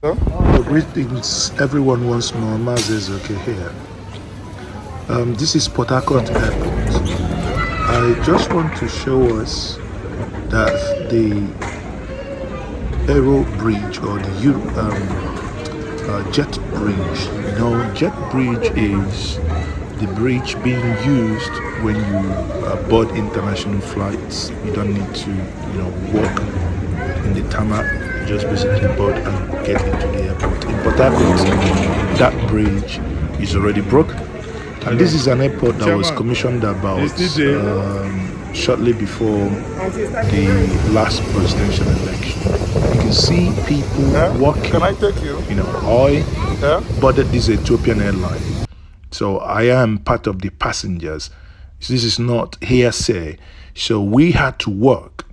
Greetings everyone once more. Maz is okay here. This is Port-Harcourt Airport. I just want to show us that the Aero Bridge or the Jet Bridge. Jet Bridge is the bridge being used when you board international flights. You don't need to, walk in the tarmac. Just basically board and get into the airport. In Port-Harcourt, that bridge is already broken. And this is an airport that was commissioned about shortly before the last presidential election. You can see people walking. Can I take you? I boarded this Ethiopian airline. So I am part of the passengers. This is not hearsay. So we had to work.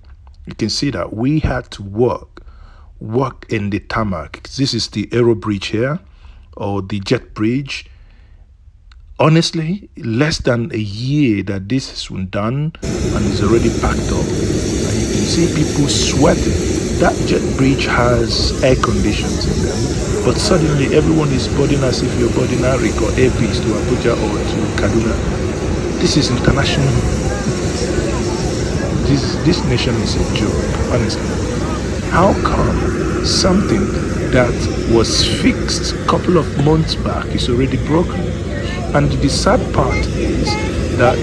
You can see that we had to work in the tarmac. This is the Aero Bridge here, or the Jet Bridge. Honestly, less than a year that this has been done and is already packed up. And you can see people sweating. That Jet Bridge has air conditions in them, but suddenly everyone is boarding as if you're boarding Arik or Airpeace to Abuja or to Kaduna. This is international. This nation is a joke, honestly. How come something that was fixed a couple of months back is already broken? And the sad part is that,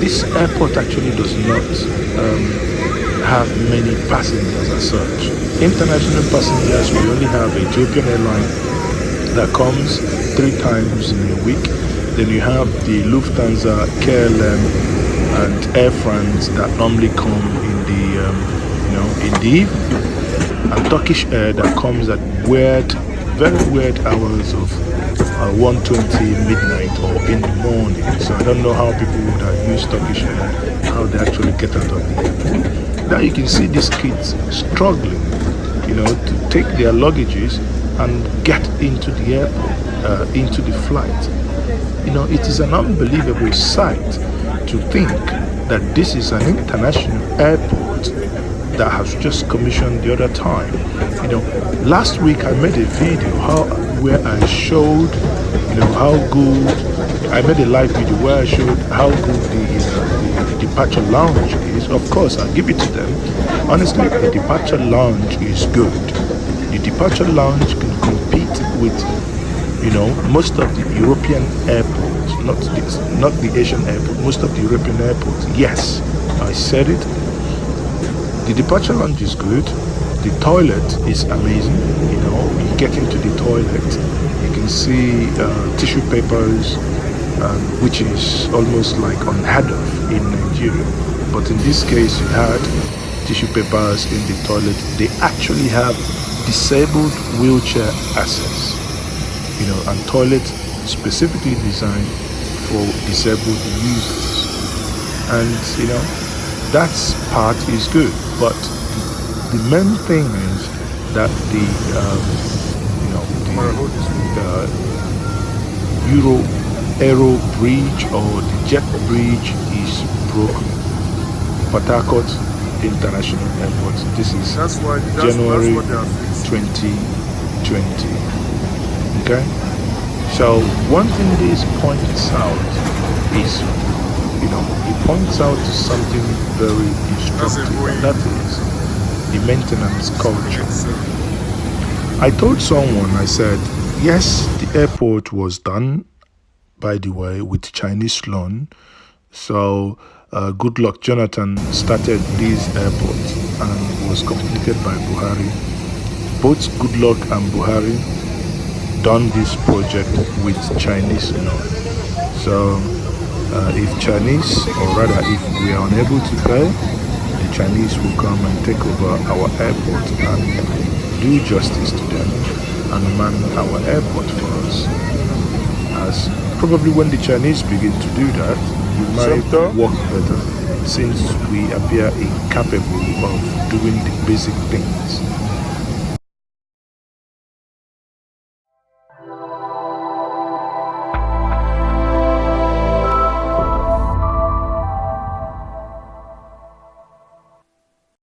this airport actually does not have many passengers as such. International passengers, we only have Ethiopian airline that comes 3 times in a week. Then you have the Lufthansa, KLM, and Air France that normally come in the evening, and Turkish Air that comes at very weird hours of 1:20 midnight or in the morning. So I don't know how people that use Turkish Air, how they actually get out of the airport. Now you can see these kids struggling, to take their luggages and get into the airport, into the flight. It is an unbelievable sight to think that this is an international airport that has just commissioned the other time. Last week I made a video where I showed, how good. I made a live video where I showed how good the departure lounge is. Of course, I'll give it to them. Honestly, the departure lounge is good. The departure lounge can compete with, most of the European airports, not the Asian airport, most of the European airports. Yes, I said it. The departure lounge is good. The toilet is amazing. You get into the toilet, you can see tissue papers, which is almost like unheard of in Nigeria. But in this case, you had tissue papers in the toilet. They actually have disabled wheelchair access, and toilet specifically designed for disabled users. And that part is good. But the main thing is that the Aero Bridge or the Jet Bridge is broken. Port-Harcourt International Airport. This is January 2020. Okay? So one thing this points out is, it points out to something very instructive, and that is the maintenance culture. I told someone, I said, yes, the airport was done, by the way, with Chinese loan. So Goodluck Jonathan started this airport and was completed by Buhari. Both Goodluck and Buhari done this project with Chinese loan. So if Chinese, or rather if we are unable to pay, the Chinese will come and take over our airport and do justice to them and man our airport for us. As probably when the Chinese begin to do that, we might work better, since we appear incapable of doing the basic things.